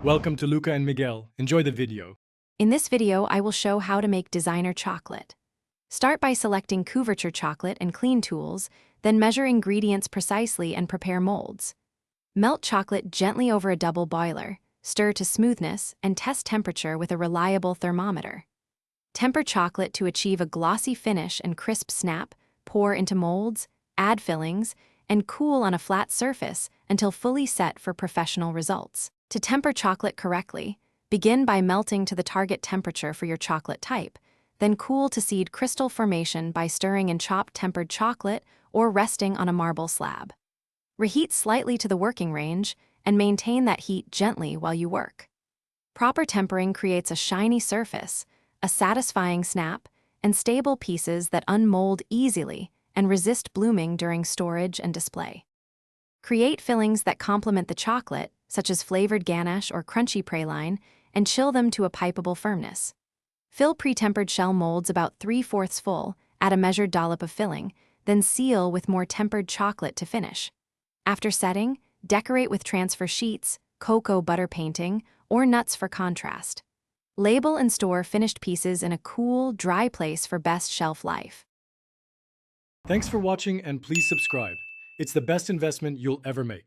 Welcome to Luca and Miguel. Enjoy the video. In this video, I will show how to make designer chocolate. Start by selecting couverture chocolate and clean tools, then measure ingredients precisely and prepare molds. Melt chocolate gently over a double boiler, stir to smoothness, and test temperature with a reliable thermometer. Temper chocolate to achieve a glossy finish and crisp snap, pour into molds, add fillings, and cool on a flat surface until fully set for professional results. To temper chocolate correctly, begin by melting to the target temperature for your chocolate type, then cool to seed crystal formation by stirring in chopped tempered chocolate or resting on a marble slab. Reheat slightly to the working range and maintain that heat gently while you work. Proper tempering creates a shiny surface, a satisfying snap, and stable pieces that unmold easily and resist blooming during storage and display. Create fillings that complement the chocolate, such as flavored ganache or crunchy praline, and chill them to a pipeable firmness. Fill pre-tempered shell molds about 3/4 full, add a measured dollop of filling, then seal with more tempered chocolate to finish. After setting, decorate with transfer sheets, cocoa butter painting, or nuts for contrast. Label and store finished pieces in a cool, dry place for best shelf life. Thanks for watching and please subscribe. It's the best investment you'll ever make.